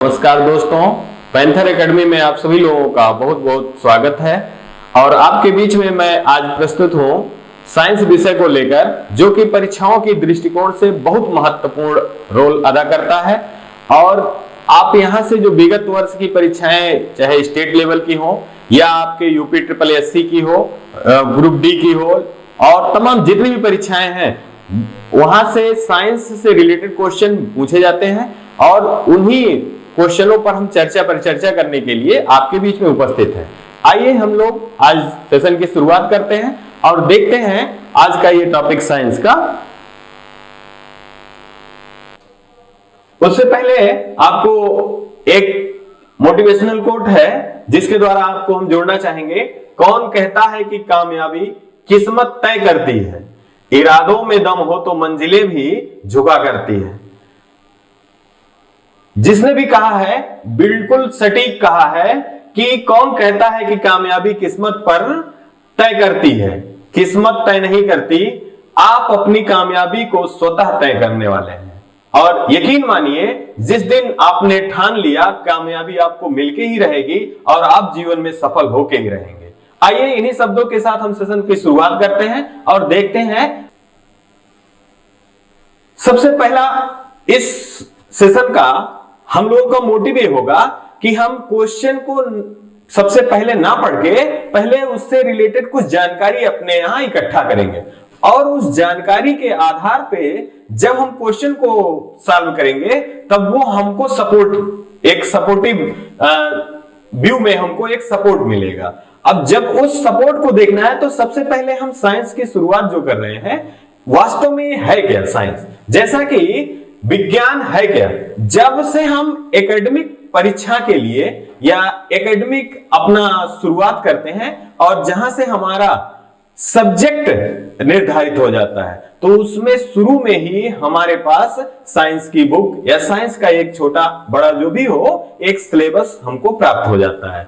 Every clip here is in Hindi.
नमस्कार दोस्तों, पैंथर एकेडमी में आप सभी लोगों का बहुत बहुत स्वागत है। और आपके बीच में मैं आज प्रस्तुत हूं साइंस विषय को लेकर, जो कि परीक्षाओं की दृष्टिकोण से बहुत महत्वपूर्ण रोल अदा करता है। और आप यहां से जो विगत वर्ष की परीक्षाएं, चाहे स्टेट लेवल की हो या आपके यूपी ट्रिपल एससी की हो, ग्रुप डी की हो, और तमाम जितनी भी परीक्षाएं हैं, वहां से साइंस से रिलेटेड क्वेश्चन पूछे जाते हैं। और उन्हीं क्वेश्चनों पर हम परिचर्चा करने के लिए आपके बीच में उपस्थित हैं। आइए हम लोग आज सेशन की शुरुआत करते हैं और देखते हैं आज का ये टॉपिक साइंस का। उससे पहले आपको एक मोटिवेशनल कोट है जिसके द्वारा आपको हम जोड़ना चाहेंगे। कौन कहता है कि कामयाबी किस्मत तय करती है, इरादों में दम हो तो मंजिलें भी झुका करती है। जिसने भी कहा है बिल्कुल सटीक कहा है कि कौन कहता है कि कामयाबी किस्मत पर तय करती है। किस्मत तय नहीं करती, आप अपनी कामयाबी को स्वतः तय करने वाले हैं। और यकीन मानिए, जिस दिन आपने ठान लिया कामयाबी आपको मिलके ही रहेगी और आप जीवन में सफल होके ही रहेंगे। आइए इन्हीं शब्दों के साथ हम सेशन की शुरुआत करते हैं और देखते हैं। सबसे पहला इस सेशन का हम लोगों का मोटिव ये होगा कि हम क्वेश्चन को सबसे पहले ना पढ़ के पहले उससे रिलेटेड कुछ जानकारी अपने यहां इकट्ठा करेंगे, और उस जानकारी के आधार पे जब हम क्वेश्चन को सॉल्व करेंगे तब वो हमको सपोर्टिव व्यू में हमको एक सपोर्ट मिलेगा। अब जब उस सपोर्ट को देखना है तो सबसे पहले हम साइंस की शुरुआत जो कर रहे हैं, वास्तव में है क्या साइंस। जैसा कि विज्ञान है क्या, जब से हम एकेडमिक परीक्षा के लिए या एकेडमिक अपना शुरुआत करते हैं और जहां से हमारा सब्जेक्ट निर्धारित हो जाता है, तो उसमें शुरू में ही हमारे पास साइंस की बुक या साइंस का एक छोटा बड़ा जो भी हो एक सिलेबस हमको प्राप्त हो जाता है।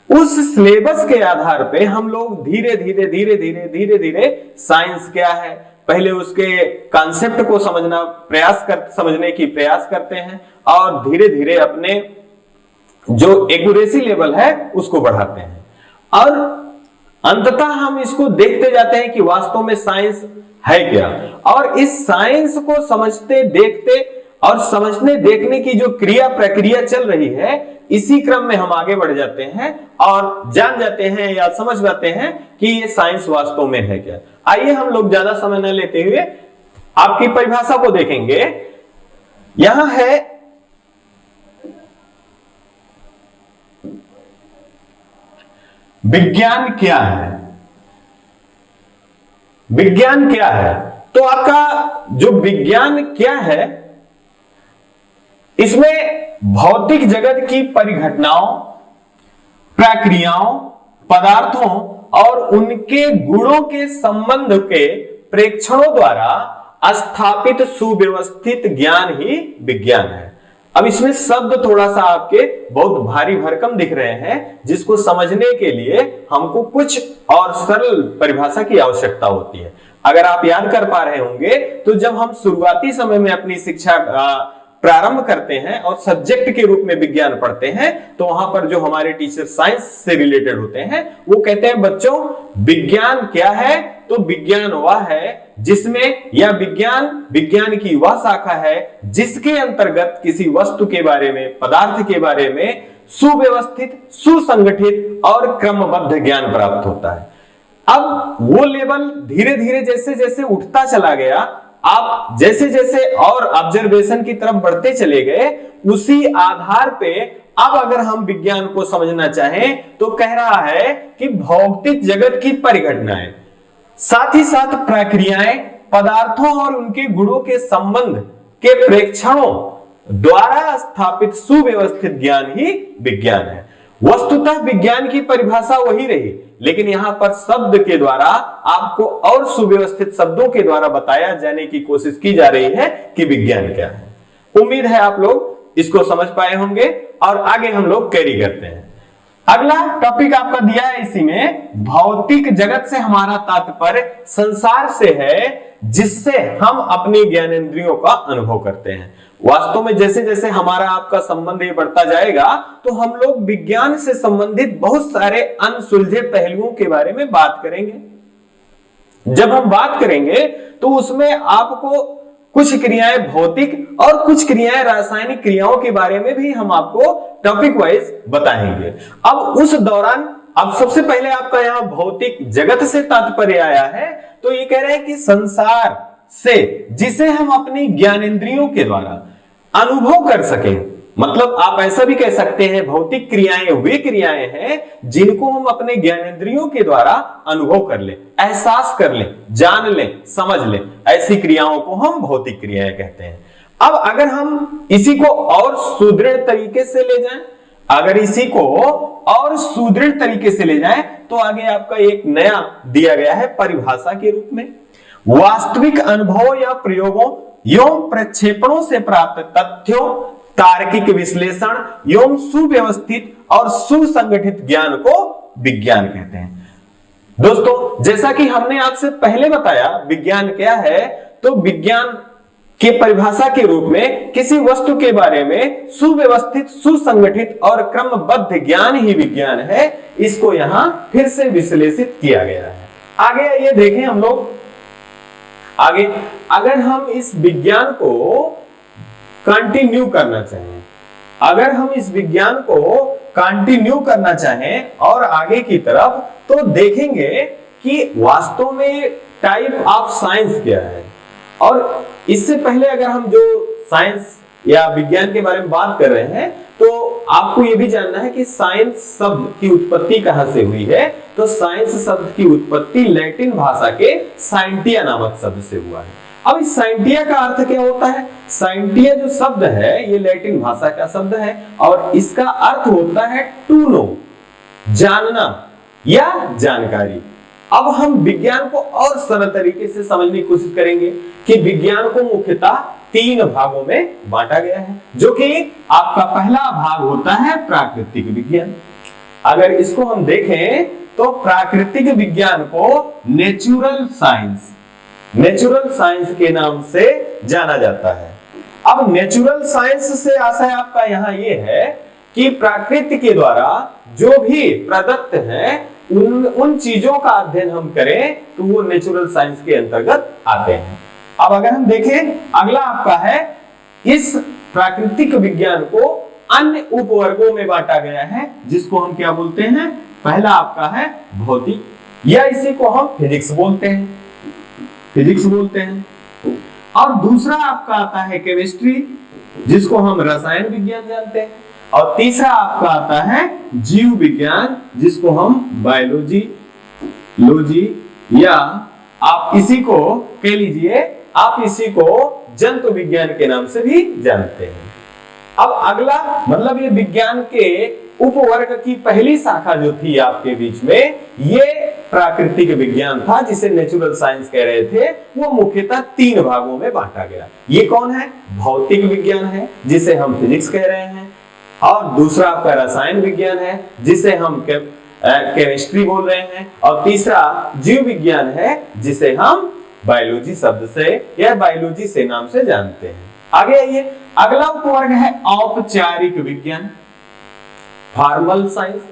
उस सिलेबस के आधार पे हम लोग धीरे धीरे साइंस क्या है पहले उसके कॉन्सेप्ट को समझने की प्रयास करते हैं, और धीरे धीरे अपने जो एक्यूरेसी लेवल है उसको बढ़ाते हैं। और अंततः हम इसको देखते जाते हैं कि वास्तव में साइंस है क्या। और इस साइंस को समझते देखते और समझने देखने की जो प्रक्रिया चल रही है, इसी क्रम में हम आगे बढ़ जाते हैं और जान जाते हैं या समझ पाते हैं कि ये साइंस वास्तव में है क्या। आइए हम लोग ज्यादा समय न लेते हुए आपकी परिभाषा को देखेंगे। यहां है विज्ञान क्या है। विज्ञान क्या है, तो आपका जो विज्ञान क्या है, इसमें भौतिक जगत की परिघटनाओं, प्रक्रियाओं, पदार्थों और उनके गुणों के संबंध के प्रेक्षणों द्वारा स्थापित सुव्यवस्थित ज्ञान ही विज्ञान है। अब इसमें शब्द थोड़ा सा आपके बहुत भारी भरकम दिख रहे हैं, जिसको समझने के लिए हमको कुछ और सरल परिभाषा की आवश्यकता होती है। अगर आप याद कर पा रहे होंगे तो जब हम शुरुआती समय में अपनी शिक्षा प्रारंभ करते हैं और सब्जेक्ट के रूप में विज्ञान पढ़ते हैं, तो वहां पर जो हमारे टीचर साइंस से रिलेटेड होते हैं वो कहते हैं, बच्चों विज्ञान क्या है, तो विज्ञान वह है जिसमें, या विज्ञान की वह शाखा है जिसके अंतर्गत किसी वस्तु के बारे में, पदार्थ के बारे में सुव्यवस्थित, सुसंगठित और क्रमबद्ध ज्ञान प्राप्त होता है। अब वो लेवल धीरे धीरे जैसे जैसे उठता चला गया, आप जैसे जैसे और ऑब्जर्वेशन की तरफ बढ़ते चले गए, उसी आधार पे अब अगर हम विज्ञान को समझना चाहें तो कह रहा है कि भौतिक जगत की परिघटनाएं, साथ ही साथ प्रक्रियाएं, पदार्थों और उनके गुणों के संबंध के प्रेक्षणों द्वारा स्थापित सुव्यवस्थित ज्ञान ही विज्ञान है। वस्तुतः विज्ञान की परिभाषा वही रही, लेकिन यहां पर शब्द के द्वारा आपको और सुव्यवस्थित शब्दों के द्वारा बताया जाने की कोशिश की जा रही है कि विज्ञान क्या है। उम्मीद है आप लोग इसको समझ पाए होंगे और आगे हम लोग कैरी करते हैं। अगला टॉपिक आपका दिया है, इसी में भौतिक जगत से हमारा तात्पर्य संसार से है जिससे हम अपनी ज्ञानेंद्रियों का अनुभव करते हैं। वास्तव में जैसे जैसे हमारा आपका संबंध ये बढ़ता जाएगा तो हम लोग विज्ञान से संबंधित बहुत सारे अनसुलझे पहलुओं के बारे में बात करेंगे। जब हम बात करेंगे तो उसमें आपको कुछ क्रियाएं भौतिक और कुछ क्रियाएं रासायनिक क्रियाओं के बारे में भी हम आपको टॉपिक वाइज बताएंगे। अब उस दौरान अब सबसे पहले आपका यहां भौतिक जगत से तात्पर्य आया है, तो ये कह रहे हैं कि संसार से जिसे हम अपनी ज्ञानेंद्रियों के द्वारा अनुभव कर सकें। मतलब आप ऐसा भी कह सकते हैं भौतिक क्रियाएं वे क्रियाएं हैं जिनको हम अपने ज्ञानेंद्रियों के द्वारा अनुभव कर ले, एहसास कर ले, जान ले, समझ ले, ऐसी क्रियाओं को हम भौतिक क्रियाएं कहते हैं। अब अगर हम इसी को और सुदृढ़ तरीके से ले जाएं, तो आगे आपका एक नया दिया गया है परिभाषा के रूप में, वास्तविक अनुभव या प्रयोगों एवं प्रक्षेपणों से प्राप्त तथ्यों, तार्किक विश्लेषण एवं सुव्यवस्थित और सुसंगठित ज्ञान को विज्ञान कहते हैं। दोस्तों, जैसा कि हमने आपसे पहले बताया विज्ञान क्या है, तो विज्ञान के परिभाषा के रूप में किसी वस्तु के बारे में सुव्यवस्थित, सुसंगठित और क्रमबद्ध ज्ञान ही विज्ञान है। इसको यहां फिर से विश्लेषित किया गया है। आगे ये देखें हम लोग, आगे अगर हम इस विज्ञान को कंटिन्यू करना चाहें, और आगे की तरफ, तो देखेंगे कि वास्तव में टाइप ऑफ साइंस क्या है। और इससे पहले अगर हम जो साइंस या विज्ञान के बारे में बात कर रहे हैं, तो आपको यह भी जानना है कि साइंस शब्द की उत्पत्ति कहां से हुई है। तो साइंस शब्द की उत्पत्ति लैटिन भाषा के साइंटिया नामक शब्द से हुआ है। अब इस साइंटिया का अर्थ क्या होता है? साइंटिया जो शब्द है ये लैटिन भाषा का शब्द है और इसका अर्थ होता है टू नो, जानना या जानकारी। अब हम विज्ञान को और सरल तरीके से समझने की कोशिश करेंगे कि विज्ञान को मुख्यतः 3 भागों में बांटा गया है, जो कि आपका पहला भाग होता है प्राकृतिक विज्ञान। अगर इसको हम देखें तो प्राकृतिक विज्ञान को नेचुरल साइंस के नाम से जाना जाता है। अब नेचुरल साइंस से आशय आपका यहां यह है कि प्रकृति के द्वारा जो भी प्रदत्त है उन चीजों का अध्ययन हम करें तो वो नेचुरल साइंस के अंतर्गत आते हैं। अब अगर हम देखें, अगला आपका है इस प्राकृतिक विज्ञान को अन्य उपवर्गों में बांटा गया है, जिसको हम क्या बोलते हैं? पहला आपका है भौतिक, या इसी को हम फिजिक्स बोलते हैं। और दूसरा आपका आता है केमिस्ट्री, जिसको हम रसायन विज्ञान जानते हैं। और तीसरा आपका आता है जीव विज्ञान, जिसको हम बायोलॉजी, या आप इसी को कह लीजिए, आप इसी को जंतु विज्ञान के नाम से भी जानते हैं। अब अगला मतलब ये विज्ञान के उपवर्ग की पहली शाखा जो थी आपके बीच में, ये प्राकृतिक विज्ञान था, जिसे नेचुरल साइंस कह रहे थे। वो मुख्यतः 3 भागों में बांटा गया। ये कौन है? भौतिक विज्ञान है, जिसे हम फिजिक्स कह रहे हैं। और दूसरा आपका रसायन विज्ञान है, जिसे हम केमिस्ट्री बोल रहे हैं। और तीसरा जीव विज्ञान है, जिसे हम बायोलॉजी शब्द से या बायोलॉजी से नाम से जानते हैं। आगे आइए, अगला उपवर्ग है औपचारिक विज्ञान, फॉर्मल साइंस।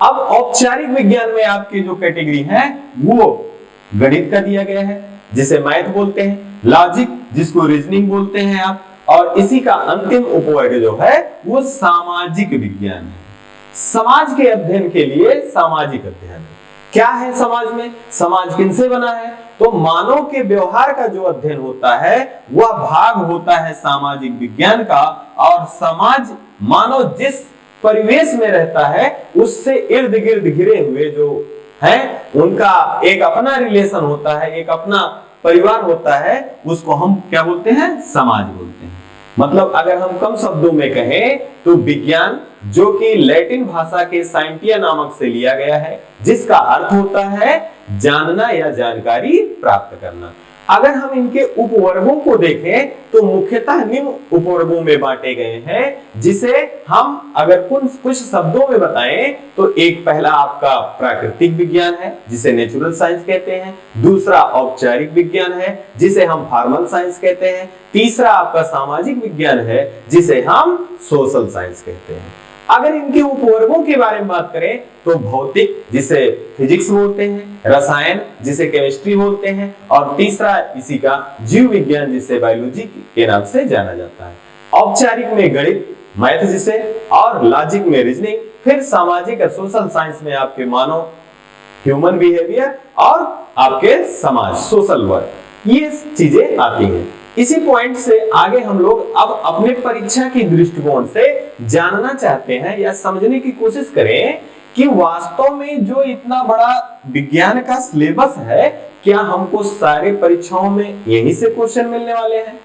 अब औपचारिक विज्ञान में आपकी जो कैटेगरी है वो गणित का दिया गया है, जिसे मैथ बोलते हैं, लॉजिक जिसको रीजनिंग बोलते हैं आप, और इसी का अंतिम उपवर्ग जो है वो सामाजिक विज्ञान है। समाज के अध्ययन के लिए सामाजिक अध्ययन क्या है? समाज में समाज किनसे बना है? तो मानव के व्यवहार का जो अध्ययन होता है वह भाग होता है सामाजिक विज्ञान का। और समाज, मानव जिस परिवेश में रहता है उससे इर्द गिर्द घिरे हुए जो हैं उनका एक अपना रिलेशन होता है, एक अपना परिवार होता है, उसको हम क्या बोलते हैं? समाज बोलते हैं। मतलब अगर हम कम शब्दों में कहें तो विज्ञान, जो कि लैटिन भाषा के साइंटिया नामक से लिया गया है, जिसका अर्थ होता है जानना या जानकारी प्राप्त करना। अगर हम इनके उपवर्गों को देखें तो मुख्यतः निम्न उपवर्गों में बांटे गए हैं, जिसे हम अगर कुछ शब्दों में बताएं तो एक पहला आपका प्राकृतिक विज्ञान है जिसे नेचुरल साइंस कहते हैं, दूसरा औपचारिक विज्ञान है जिसे हम फॉर्मल साइंस कहते हैं, तीसरा आपका सामाजिक विज्ञान है जिसे हम सोशल साइंस कहते हैं। अगर इनके उपवर्गों के बारे में बात करें तो भौतिक जिसे फिजिक्स बोलते हैं, रसायन जिसे केमिस्ट्री बोलते हैं, और तीसरा इसी का जीव विज्ञान जिसे बायोलॉजी के नाम से जाना जाता है। औपचारिक में गणित, मैथ जिसे, और लॉजिक में रीजनिंग, फिर सामाजिक और सोशल साइंस में आपके मानव ह्यूमन बिहेवियर और आपके समाज सोशल वर्क, ये चीजें आती हैं। इसी पॉइंट से आगे हम लोग अब अपने परीक्षा की दृष्टिकोण से जानना चाहते हैं या समझने की कोशिश करें कि वास्तव में जो इतना बड़ा विज्ञान का सिलेबस है, क्या हमको सारे परीक्षाओं में यही से क्वेश्चन मिलने वाले हैं?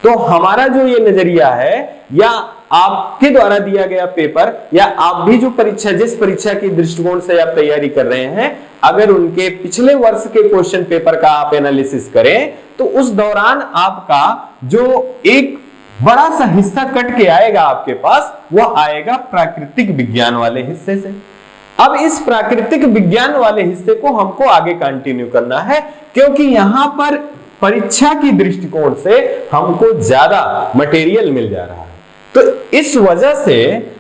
तो हमारा जो ये नजरिया है या आपके द्वारा दिया गया पेपर या आप भी जो परीक्षा जिस परीक्षा की दृष्टिकोण से आप तैयारी कर रहे हैं, अगर उनके पिछले वर्ष के क्वेश्चन पेपर का आप एनालिसिस करें तो उस दौरान आपका जो एक बड़ा सा हिस्सा कट के आएगा आपके पास, वह आएगा प्राकृतिक विज्ञान वाले हिस्से से। अब इस प्राकृतिक विज्ञान वाले हिस्से को हमको आगे कंटिन्यू करना है, क्योंकि यहां पर परीक्षा की दृष्टिकोण से हमको ज्यादा मटेरियल मिल जा रहा है। तो इस वजह से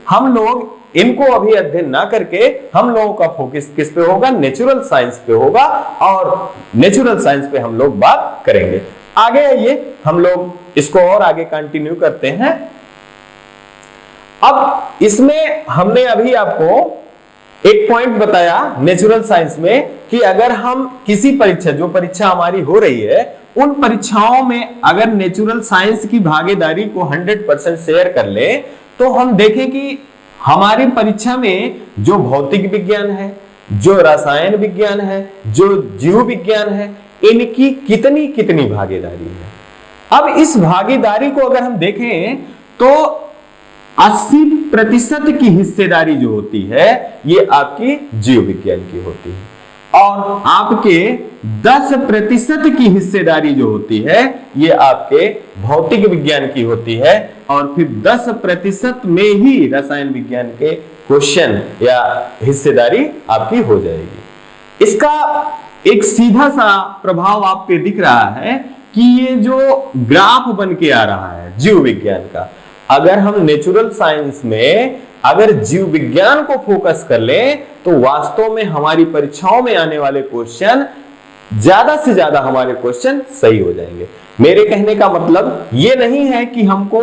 हम लोग इनको अभी अध्ययन ना करके हम लोगों का फोकस किस पे होगा? नेचुरल साइंस पे होगा, और नेचुरल साइंस पे हम लोग बात करेंगे। आगे आइए हम लोग इसको और आगे कंटिन्यू करते हैं। अब इसमें हमने अभी आपको एक पॉइंट बताया नेचुरल साइंस में कि अगर हम किसी परीक्षा, जो परीक्षा हमारी हो रही है, उन परीक्षाओं में अगर नेचुरल साइंस की भागीदारी को 100% शेयर कर ले तो हम देखें कि हमारी परीक्षा में जो भौतिक विज्ञान है, जो रसायन विज्ञान है, जो जीव विज्ञान है, इनकी कितनी कितनी भागीदारी है। अब इस भागीदारी को अगर हम देखें तो 80% की हिस्सेदारी जो होती है ये आपकी जीव विज्ञान की होती है, और आपके 10% की हिस्सेदारी जो होती है ये आपके भौतिक विज्ञान की होती है, और फिर 10% में ही रसायन विज्ञान के क्वेश्चन या हिस्सेदारी आपकी हो जाएगी। इसका एक सीधा सा प्रभाव आप पे दिख रहा है कि ये जो ग्राफ बन के आ रहा है जीव विज्ञान का, अगर हम नेचुरल साइंस में अगर जीव विज्ञान को फोकस कर लें तो वास्तव में हमारी परीक्षाओं में आने वाले क्वेश्चन ज्यादा से ज्यादा हमारे क्वेश्चन सही हो जाएंगे। मेरे कहने का मतलब ये नहीं है कि हमको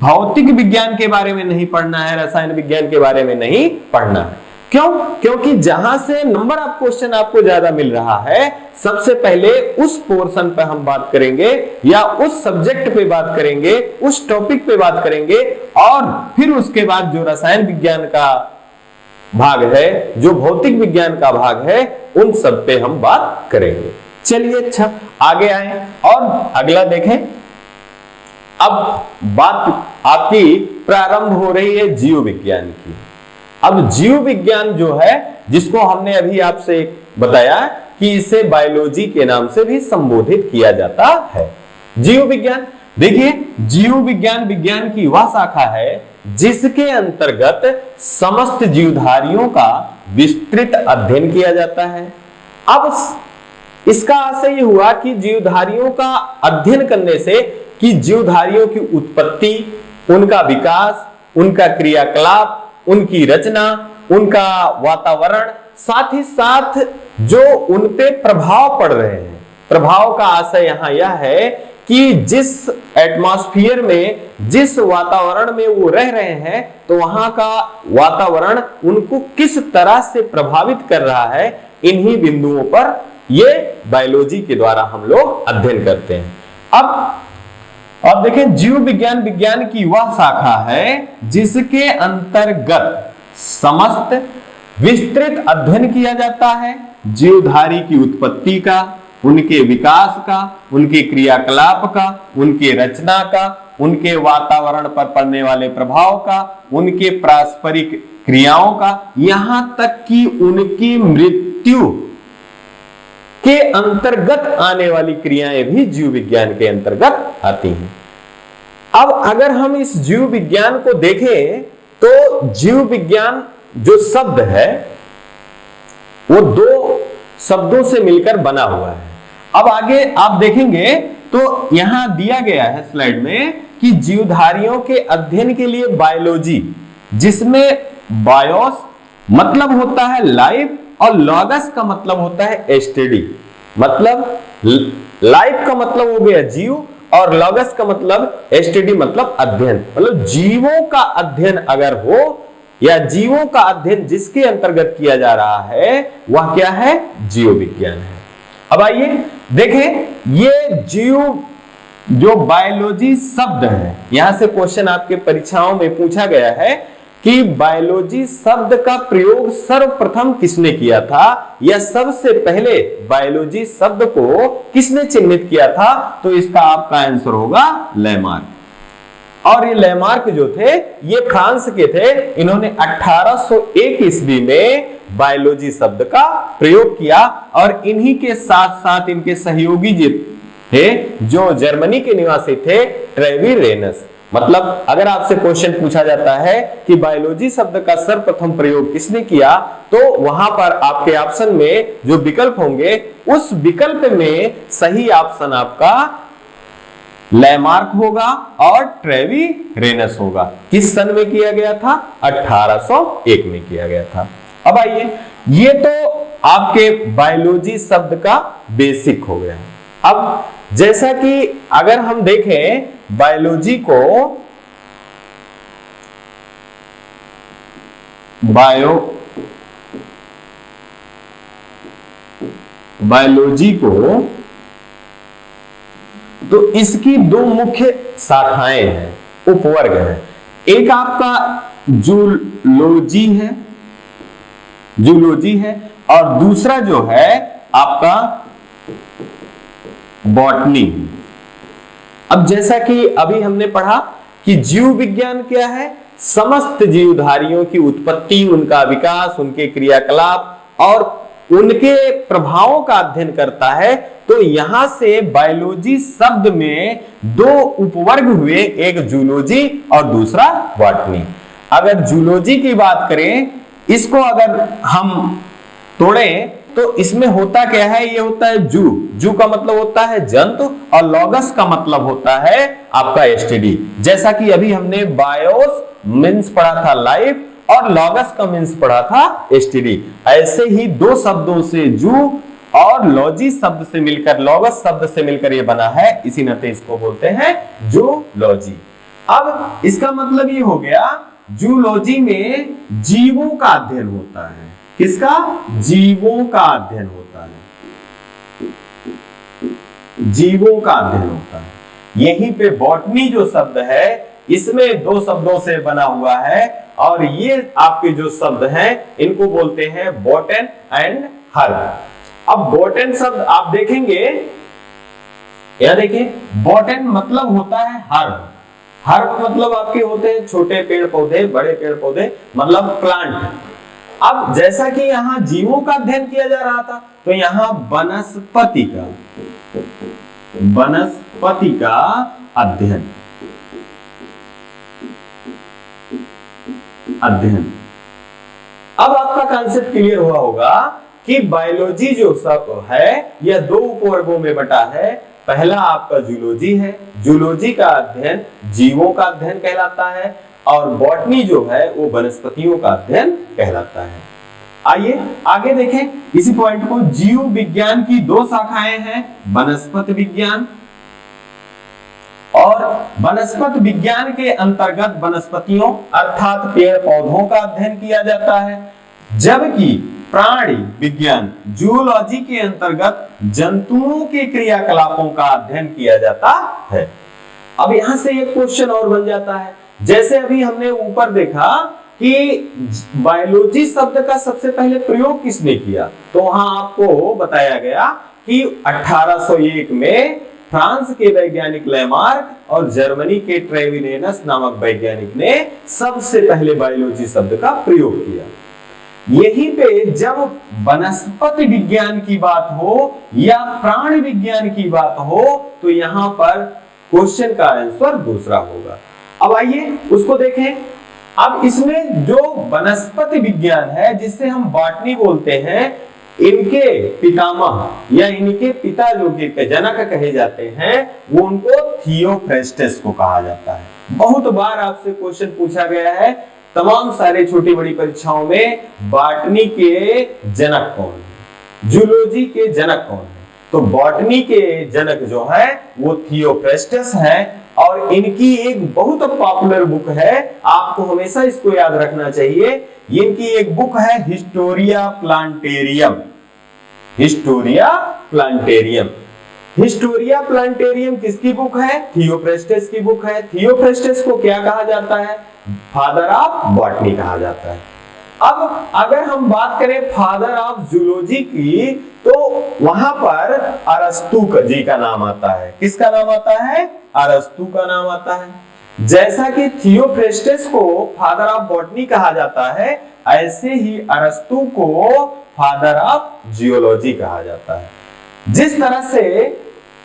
भौतिक विज्ञान के बारे में नहीं पढ़ना है, रसायन विज्ञान के बारे में नहीं पढ़ना है। क्यों? क्योंकि जहां से नंबर ऑफ क्वेश्चन आपको ज्यादा मिल रहा है, सबसे पहले उस पोर्शन पे हम बात करेंगे या उस सब्जेक्ट पे बात करेंगे, उस टॉपिक पे बात करेंगे, और फिर उसके बाद जो रसायन विज्ञान का भाग है, जो भौतिक विज्ञान का भाग है, उन सब पे हम बात करेंगे। चलिए अच्छा आगे आए और अगला देखें। अब बात आपकी प्रारंभ हो रही है जीव विज्ञान की। अब जीव विज्ञान जो है, जिसको हमने अभी आपसे बताया कि इसे बायोलॉजी के नाम से भी संबोधित किया जाता है। जीव विज्ञान, देखिए जीव विज्ञान विज्ञान की वह शाखा है जिसके अंतर्गत समस्त जीवधारियों का विस्तृत अध्ययन किया जाता है। अब इसका आशय यह हुआ कि जीवधारियों का अध्ययन करने से कि जीवधारियों की उत्पत्ति, उनका विकास, उनका क्रियाकलाप, उनकी रचना, उनका वातावरण, साथ ही साथ जो उन पे प्रभाव पड़ रहे हैं। प्रभाव का आशय यहां यह है कि जिस एटमॉस्फेयर में, जिस वातावरण में वो रह रहे हैं, तो वहां का वातावरण उनको किस तरह से प्रभावित कर रहा है, इन्हीं बिंदुओं पर ये बायोलॉजी के द्वारा हम लोग अध्ययन करते हैं। अब देखें, जीव विज्ञान विज्ञान की वह शाखा है जिसके अंतर्गत समस्त विस्तृत अध्ययन किया जाता है जीवधारी की उत्पत्ति का, उनके विकास का, उनके क्रियाकलाप का, उनके रचना का, उनके वातावरण पर पड़ने वाले प्रभाव का, उनके पारस्परिक क्रियाओं का, यहां तक कि उनकी मृत्यु के अंतर्गत आने वाली क्रियाएं भी जीव विज्ञान के अंतर्गत आती हैं। अब अगर हम इस जीव विज्ञान को देखें तो जीव विज्ञान जो शब्द है वो दो शब्दों से मिलकर बना हुआ है। अब आगे आप देखेंगे तो यहां दिया गया है स्लाइड में कि जीवधारियों के अध्ययन के लिए बायोलॉजी, जिसमें बायोस मतलब होता है लाइफ और लॉगस का मतलब होता है स्टडी। मतलब लाइफ का मतलब हो गया जीव और लॉगस का मतलब स्टडी मतलब अध्ययन। मतलब जीवों का अध्ययन अगर हो या जीवों का अध्ययन जिसके अंतर्गत किया जा रहा है वह क्या है? जीव विज्ञान है। अब आइए देखें, ये जीव जो बायोलॉजी शब्द है, यहां से क्वेश्चन आपके परीक्षाओं में पूछा गया है कि बायोलॉजी शब्द का प्रयोग सर्वप्रथम किसने किया था या सबसे पहले बायोलॉजी शब्द को किसने चिन्हित किया था? तो इसका आपका आंसर होगा लैमार्क। और ये लैमार्क जो थे ये फ्रांस के थे। इन्होंने 1801 ईस्वी में बायोलॉजी शब्द का प्रयोग किया और इन्हीं के साथ साथ इनके सहयोगी जी थे जो जर्मनी के निवासी थे, ट्रेवी रेनस। मतलब अगर आपसे क्वेश्चन पूछा जाता है कि बायोलॉजी शब्द का सर्वप्रथम प्रयोग किसने किया, तो वहां पर आपके ऑप्शन में जो विकल्प होंगे उस विकल्प में सही ऑप्शन आपका लैमार्क होगा और ट्रेवी रेनस होगा। किस सन में किया गया था? 1801 में किया गया था। अब आइए, ये तो आपके बायोलॉजी शब्द का बेसिक हो गया। अब जैसा कि अगर हम देखें बायोलॉजी को तो इसकी दो मुख्य शाखाएं हैं, उपवर्ग हैं। एक आपका जूलॉजी है और दूसरा जो है आपका बॉटनी। अब जैसा कि अभी हमने पढ़ा कि जीव विज्ञान क्या है? समस्त जीवधारियों की उत्पत्ति, उनका विकास, उनके क्रियाकलाप और उनके प्रभावों का अध्ययन करता है। तो यहां से बायोलॉजी शब्द में दो उपवर्ग हुए, एक जूलॉजी और दूसरा बॉटनी। अगर जूलॉजी की बात करें, इसको अगर हम तोड़ें तो इसमें होता क्या है? ये होता है जू का मतलब होता है जंतु और लॉगस का मतलब होता है आपका स्टडी। जैसा कि अभी हमने बायोस मींस पढ़ा था लाइफ और लॉगस का मींस पढ़ा था स्टडी। ऐसे ही दो शब्दों से जू और लॉजी शब्द से मिलकर, लॉगस शब्द से मिलकर ये बना है, इसी नाते इसको बोलते हैं जूलॉजी। अब इसका मतलब ये हो गया, जूलॉजी में जीवों का अध्ययन होता है। किसका? जीवों का अध्ययन होता है, जीवों का अध्ययन होता है। यहीं पे बॉटनी जो शब्द है इसमें दो शब्दों से बना हुआ है और ये आपके जो शब्द हैं इनको बोलते हैं बॉटन एंड हर्ब। अब बॉटन शब्द आप देखेंगे, यह देखिए, बॉटन मतलब होता है हर्ब। हर्ब मतलब आपके होते हैं छोटे पेड़ पौधे, बड़े पेड़ पौधे, मतलब प्लांट। अब जैसा कि यहां जीवों का अध्ययन किया जा रहा था तो यहां वनस्पति का अध्ययन अब आपका कॉन्सेप्ट क्लियर हुआ होगा कि बायोलॉजी जो सब है यह दो उपवर्गों में बटा है। पहला आपका जूलॉजी है, जूलॉजी का अध्ययन जीवों का अध्ययन कहलाता है और बॉटनी जो है वो वनस्पतियों का अध्ययन कहलाता है। आइए आगे देखें इसी पॉइंट को। जीव विज्ञान की दो शाखाएं हैं, वनस्पति विज्ञान और वनस्पति विज्ञान के अंतर्गत वनस्पतियों अर्थात पेड़ पौधों का अध्ययन किया जाता है, जबकि प्राणी विज्ञान जूलॉजी के अंतर्गत जंतुओं के क्रियाकलापों का अध्ययन किया जाता है। अब यहां से एक क्वेश्चन और बन जाता है, जैसे अभी हमने ऊपर देखा कि बायोलॉजी शब्द का सबसे पहले प्रयोग किसने किया, तो वहां आपको बताया गया कि 1801 में फ्रांस के वैज्ञानिक लैमार्क और जर्मनी के ट्रेवी नामक वैज्ञानिक ने सबसे पहले बायोलॉजी शब्द का प्रयोग किया। यहीं पे जब वनस्पति विज्ञान की बात हो या प्राण विज्ञान की बात हो तो यहां पर क्वेश्चन का आंसर दूसरा होगा। अब आइए उसको देखें। अब इसमें जो वनस्पति विज्ञान है जिससे हम बॉटनी बोलते हैं, इनके पितामह या इनके पिता जो कि जनक कहे जाते हैं वो उनको थियोफ्रेस्टस को कहा जाता है। बहुत बार आपसे क्वेश्चन पूछा गया है तमाम सारे छोटी बड़ी परीक्षाओं में, बॉटनी के जनक कौन है, जूलॉजी के जनक कौन है। तो बॉटनी के जनक जो है वो थियोफ्रेस्टस है और इनकी एक बहुत पॉपुलर बुक है, आपको हमेशा इसको याद रखना चाहिए। इनकी एक बुक है Historia plantarum. Historia plantarum, Historia plantarum किसकी बुक है? थियोफ्रेस्टस की बुक है। थियोफ्रेस्टस को क्या कहा जाता है? फादर ऑफ बॉटनी कहा जाता है। अब अगर हम बात करें फादर ऑफ जूलॉजी की तो वहां पर अरस्तु जी का नाम आता है। किसका नाम आता है? अरस्तु का नाम आता है। जैसा कि थियोफ्रेस्टस को फादर ऑफ बॉटनी कहा जाता है, ऐसे ही अरस्तु को फादर ऑफ जियोलॉजी कहा जाता है। जिस तरह से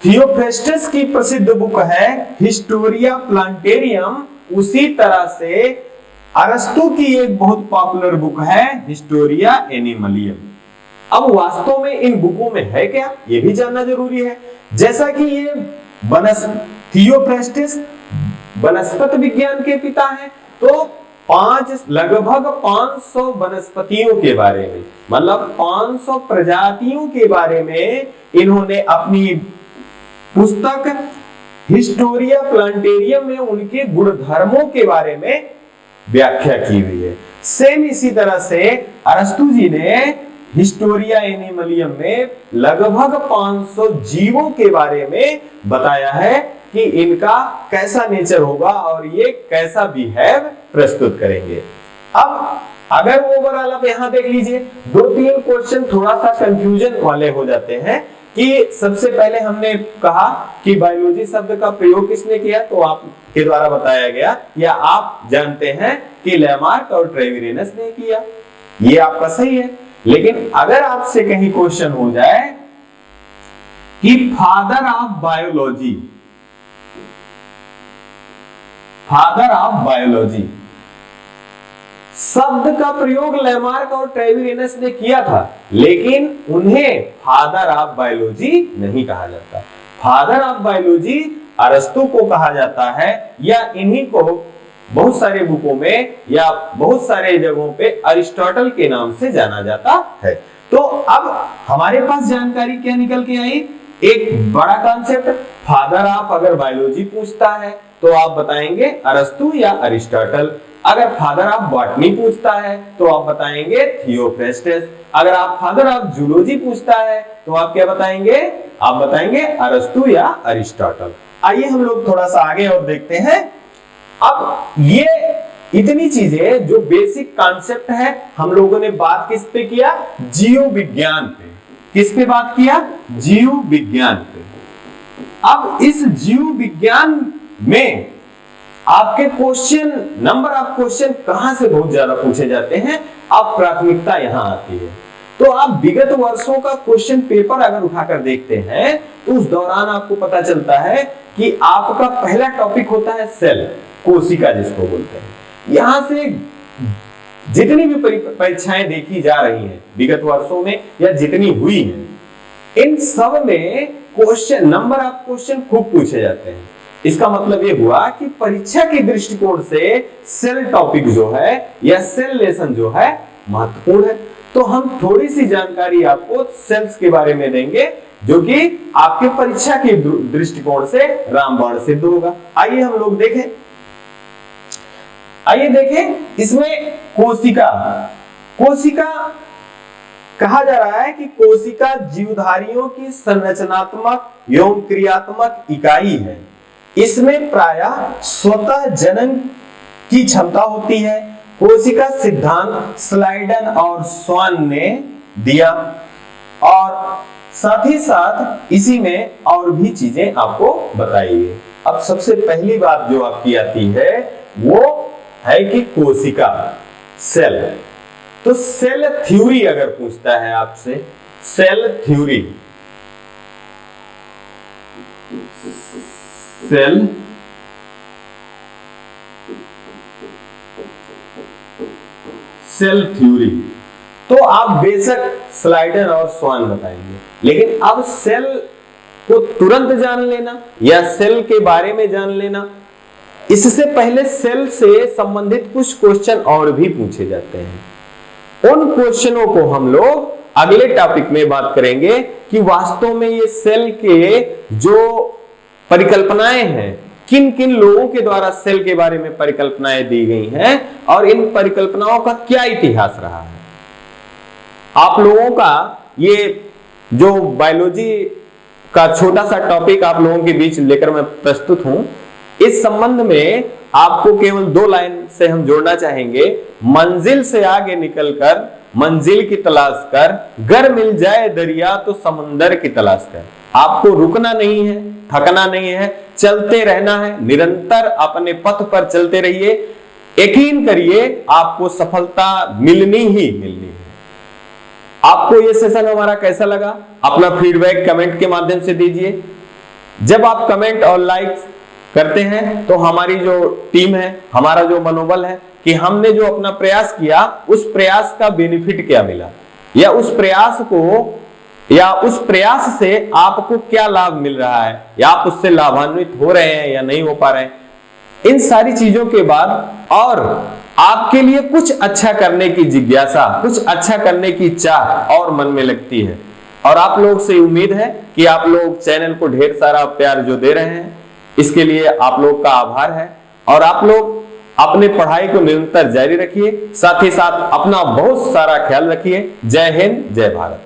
थियोफ्रेस्टस की प्रसिद्ध बुक है हिस्टोरिया प्लांटेरियम, उसी तरह से अरस्तु की एक बहुत पॉपुलर बुक है हिस्टोरिया एनिमलियम। अब वास्तव में इन बुकों में है क्या, यह भी जानना जरूरी है। जैसा कि ये थियोफ्रेस्टस वनस्पति विज्ञान के पिता हैं, तो लगभग 500 वनस्पतियों के बारे में, मतलब 500 प्रजातियों के बारे में इन्होंने अपनी पुस्तक हिस्टोरिया प्लांटेरियम में उनके गुणधर्मों के बारे में व्याख्या की हुई है। सेम इसी तरह से अरस्तु जी ने हिस्टोरिया एनिमलियम में लगभग 500 जीवों के बारे में बताया है कि इनका कैसा नेचर होगा और ये कैसा बिहेव प्रस्तुत करेंगे। अब अगर ओवरऑल आप यहां देख लीजिए, 2-3 क्वेश्चन थोड़ा सा कंफ्यूजन वाले हो जाते हैं कि सबसे पहले हमने कहा कि बायोलॉजी शब्द का प्रयोग किसने किया, तो आपके द्वारा बताया गया या आप जानते हैं कि लेमार्क और ट्रेविरेनस ने किया। ये आपका सही है। लेकिन अगर आपसे कहीं क्वेश्चन हो जाए कि father of biology, father of biology शब्द का प्रयोग लेमार्क और ट्रेविरेनस ने किया था, लेकिन उन्हें फादर ऑफ बायोलॉजी नहीं कहा जाता। फादर ऑफ बायोलॉजी अरस्तु को कहा जाता है, या इन्हीं को बहुत सारे बुकों में या बहुत सारे जगहों पे अरिस्टोटल के नाम से जाना जाता है। तो अब हमारे पास जानकारी क्या निकल के आई? एक बड़ा कॉन्सेप्ट, फादर ऑफ अगर बायोलॉजी पूछता है तो आप बताएंगे अरस्तु या अरिस्टोटल। अगर फादर ऑफ बॉटनी पूछता है तो आप बताएंगे थियोफ्रेस्टस। अगर आप फादर ऑफ जूलॉजी पूछता है तो आप क्या बताएंगे? आप बताएंगे अरस्तु या अरिस्टोटल। आइए हम लोग थोड़ा सा आगे और देखते हैं। अब ये इतनी चीजें जो बेसिक कॉन्सेप्ट है, हम लोगों ने बात किस पे किया? जीव विज्ञान पे। किस पे बात किया? जीव विज्ञान पे। अब इस जीव विज्ञान में आपके क्वेश्चन, नंबर ऑफ क्वेश्चन कहां से बहुत ज्यादा पूछे जाते हैं, अब प्राथमिकता यहां आती है। तो आप विगत वर्षों का क्वेश्चन पेपर अगर उठाकर देखते हैं तो उस दौरान आपको पता चलता है कि आपका पहला टॉपिक होता है सेल, कोशिका जिसको बोलते हैं। यहां से जितनी भी परीक्षाएं देखी जा रही हैं विगत वर्षों में या जितनी हुई हैं, इन सब में क्वेश्चन, नंबर ऑफ क्वेश्चन खूब पूछे जाते हैं। इसका मतलब ये हुआ कि परीक्षा के दृष्टिकोण से सेल टॉपिक जो है या सेल लेसन जो है महत्वपूर्ण है। तो हम थोड़ी सी जानकारी आपको सेल्स के बारे में देंगे जो कि आपके परीक्षा के दृष्टिकोण से रामबाण सिद्ध होगा। आइए हम लोग देखें। आइए देखें इसमें कोशिका, कोशिका कहा जा रहा है कि कोशिका जीवधारियों की संरचनात्मक एवं क्रियात्मक इकाई है। इसमें प्रायः स्वतः जनन की क्षमता होती है। कोशिका सिद्धांत स्लाइडन और स्वान ने दिया और साथ ही साथ इसी में और भी चीजें आपको बताई है। अब सबसे पहली बात जो आपकी आती है वो है कि कोशिका, सेल। तो सेल थ्योरी अगर पूछता है आपसे, सेल थ्योरी, सेल थ्योरी, तो आप बेशक स्लाइडर और स्वान बताएंगे, लेकिन अब सेल को तुरंत जान लेना या सेल के बारे में जान लेना, इससे पहले सेल से संबंधित कुछ क्वेश्चन और भी पूछे जाते हैं। उन क्वेश्चनों को हम लोग अगले टॉपिक में बात करेंगे कि वास्तव में ये सेल के जो परिकल्पनाएं हैं, किन किन लोगों के द्वारा सेल के बारे में परिकल्पनाएं दी गई हैं और इन परिकल्पनाओं का क्या इतिहास रहा है। आप लोगों का ये जो बायोलॉजी का छोटा सा टॉपिक आप लोगों के बीच लेकर मैं प्रस्तुत हूं, इस संबंध में आपको केवल 2 लाइन से हम जोड़ना चाहेंगे। मंजिल से आगे निकलकर मंजिल की तलाश कर, गर मिल जाए दरिया तो समंदर की तलाश कर। आपको रुकना नहीं है, थकना नहीं है, चलते रहना है, निरंतर अपने पथ पर चलते रहिए। यकीन करिए आपको सफलता मिलनी ही मिलनी है। आपको यह सेशन हमारा कैसा लगा, अपना फीडबैक कमेंट के माध्यम से दीजिए। जब आप कमेंट और लाइक करते हैं तो हमारी जो टीम है, हमारा जो मनोबल है कि हमने जो अपना प्रयास किया उस प्रयास का बेनिफिट क्या मिला, या उस प्रयास से आपको क्या लाभ मिल रहा है, या आप उससे लाभान्वित हो रहे हैं या नहीं हो पा रहे हैं। इन सारी चीजों के बाद और आपके लिए कुछ अच्छा करने की जिज्ञासा, कुछ अच्छा करने की चाह और मन में लगती है। और आप लोग से उम्मीद है कि आप लोग चैनल को ढेर सारा प्यार जो दे रहे हैं, इसके लिए आप लोग का आभार है। और आप लोग अपने पढ़ाई को निरंतर जारी रखिए, साथ ही साथ अपना बहुत सारा ख्याल रखिए। जय हिंद, जय भारत।